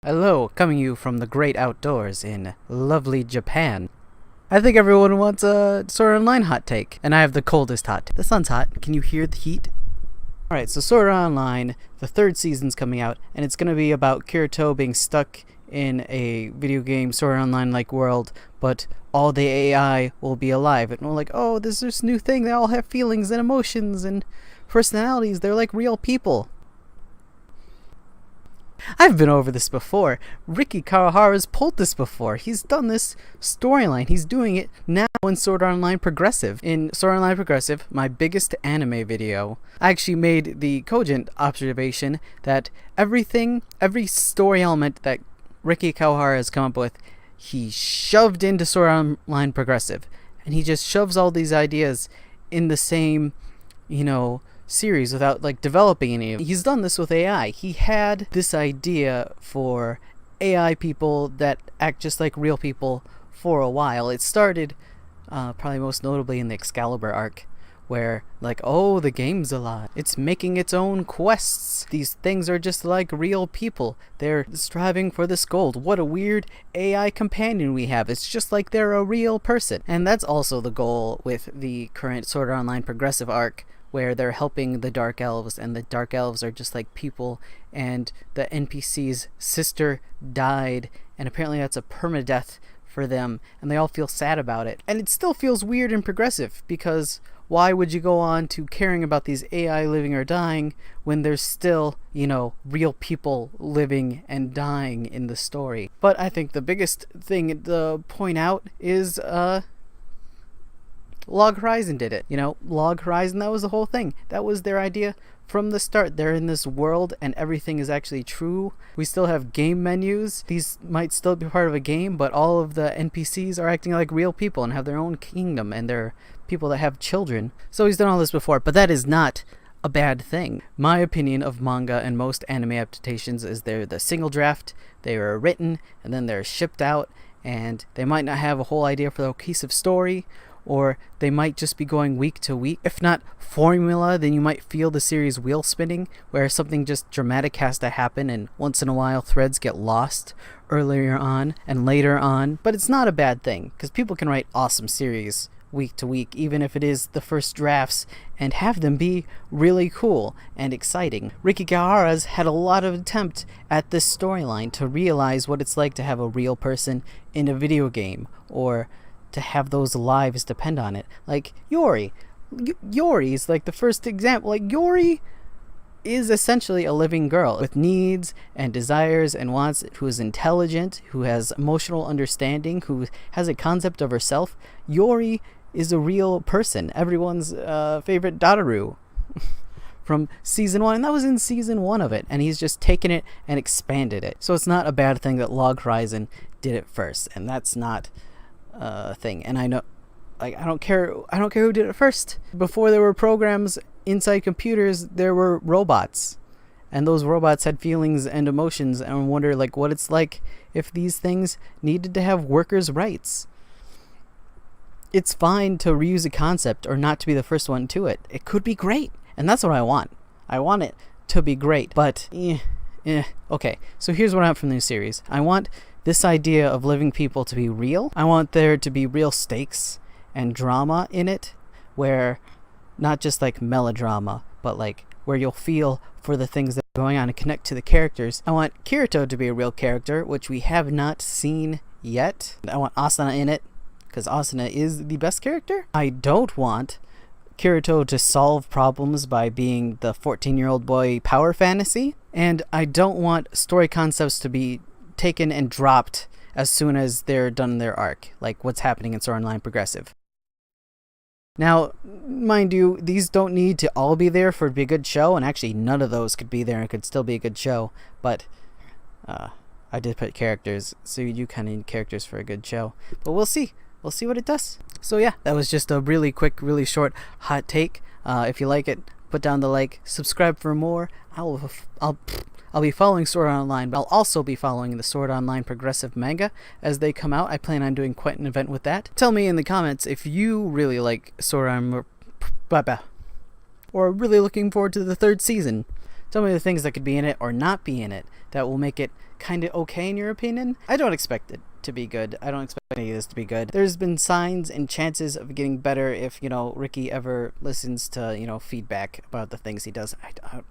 Hello, coming you from the great outdoors in lovely Japan. I think everyone wants a Sword Art Online hot take, and I have the coldest hot take. The sun's hot. Can you hear the heat? Alright, so Sword Art Online, the third season's coming out, and it's going to be about Kirito being stuck in a video game Sword Art Online-like world, but all the AI will be alive. And we're like, oh, there's this new thing. They all have feelings and emotions and personalities. They're like real people. I've been over this before. Ricky Kawahara's pulled this before. He's done this storyline. He's doing it now in Sword Art Online Progressive. In Sword Art Online Progressive, my biggest anime video, I actually made the cogent observation that every story element that Ricky Kawahara has come up with, he shoved into Sword Art Online Progressive. And he just shoves all these ideas in the same, series without developing any of it. He's done this with AI. He had this idea for AI people that act just like real people for a while. It started probably most notably in the Excalibur arc, where the game's alive. It's making its own quests. These things are just like real people. They're striving for this gold. What a weird AI companion we have. It's just like they're a real person. And that's also the goal with the current Sword Art Online Progressive arc, where they're helping the Dark Elves, and the Dark Elves are just like people, and the NPC's sister died, and apparently that's a permadeath for them, and they all feel sad about it. And it still feels weird and progressive, because why would you go on to caring about these AI living or dying when there's still, real people living and dying in the story? But I think the biggest thing to point out is, Log Horizon did it. Log Horizon, that was the whole thing. That was their idea from the start. They're in this world and everything is actually true. We still have game menus. These might still be part of a game, but all of the NPCs are acting like real people and have their own kingdom, and they're people that have children. So he's done all this before, but that is not a bad thing. My opinion of manga and most anime adaptations is they're the single draft. They are written and then they're shipped out, and they might not have a whole idea for the cohesive story, or they might just be going week to week. If not formula, then you might feel the series wheel spinning, where something just dramatic has to happen, and once in a while threads get lost earlier on and later on. But it's not a bad thing, because people can write awesome series week to week, even if it is the first drafts, and have them be really cool and exciting. Ricky Kawahara's had a lot of attempt at this storyline to realize what it's like to have a real person in a video game, or to have those lives depend on it. Like Yori. Yori is the first example. Yori is essentially a living girl with needs and desires and wants, who is intelligent, who has emotional understanding, who has a concept of herself. Yori is a real person. Everyone's favorite Dadaru from season 1, and that was in season 1 of it, and he's just taken it and expanded it. So it's not a bad thing that Log Horizon did it first, and that's not thing. And I know, I don't care who did it first. Before there were programs inside computers, there were robots, and those robots had feelings and emotions, and I wonder what it's like if these things needed to have workers' rights. It's fine to reuse a concept or not to be the first one to it. It could be great, and that's what I want. I want it to be great, but okay, so here's what I want from the new series. I want this idea of living people to be real. I want there to be real stakes and drama in it, where not just melodrama, but where you'll feel for the things that are going on and connect to the characters. I want Kirito to be a real character, which we have not seen yet. I want Asuna in it, because Asuna is the best character. I don't want Kirito to solve problems by being the 14-year-old boy power fantasy, and I don't want story concepts to be taken and dropped as soon as they're done their arc, like what's happening in Sword Art Online Progressive. Now, mind you, these don't need to all be there for it to be a good show, and actually none of those could be there and could still be a good show, but I did put characters, so you do kind of need characters for a good show. But we'll see. We'll see what it does. So yeah, that was just a really quick, really short hot take. If you like it, put down the like, subscribe for more. I'll be following Sword Art Online, but I'll also be following the Sword Art Online Progressive manga as they come out. I plan on doing quite an event with that. Tell me in the comments if you really like Sword Art Online, or really looking forward to the third season. Tell me the things that could be in it or not be in it that will make it kind of okay in your opinion. I don't expect it to be good. I don't expect any of this to be good. There's been signs and chances of getting better if, Ricky ever listens to, feedback about the things he does.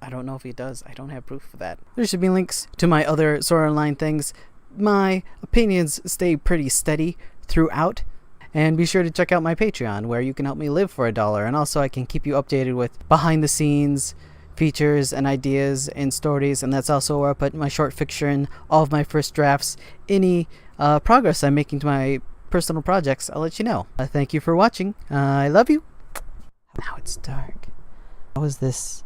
I don't know if he does. I don't have proof of that. There should be links to my other Sword Art Online things. My opinions stay pretty steady throughout. And be sure to check out my Patreon, where you can help me live for $1. And also I can keep you updated with behind the scenes features and ideas and stories. And that's also where I put my short fiction, all of my first drafts, any progress I'm making to my personal projects. I'll let you know. Thank you for watching. I love you. Now it's dark. How was this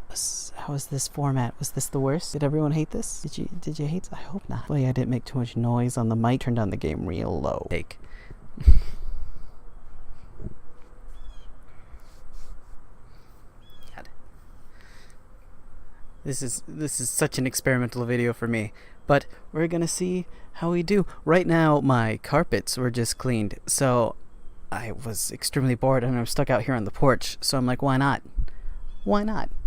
format? Was this the worst? Did everyone hate this? Did you hate? I hope not. Hopefully I didn't make too much noise on the mic. Turned down the game real low. Take. This is such an experimental video for me, but we're gonna see how we do. Right now, my carpets were just cleaned, so I was extremely bored and I'm stuck out here on the porch. So I'm like, why not? Why not?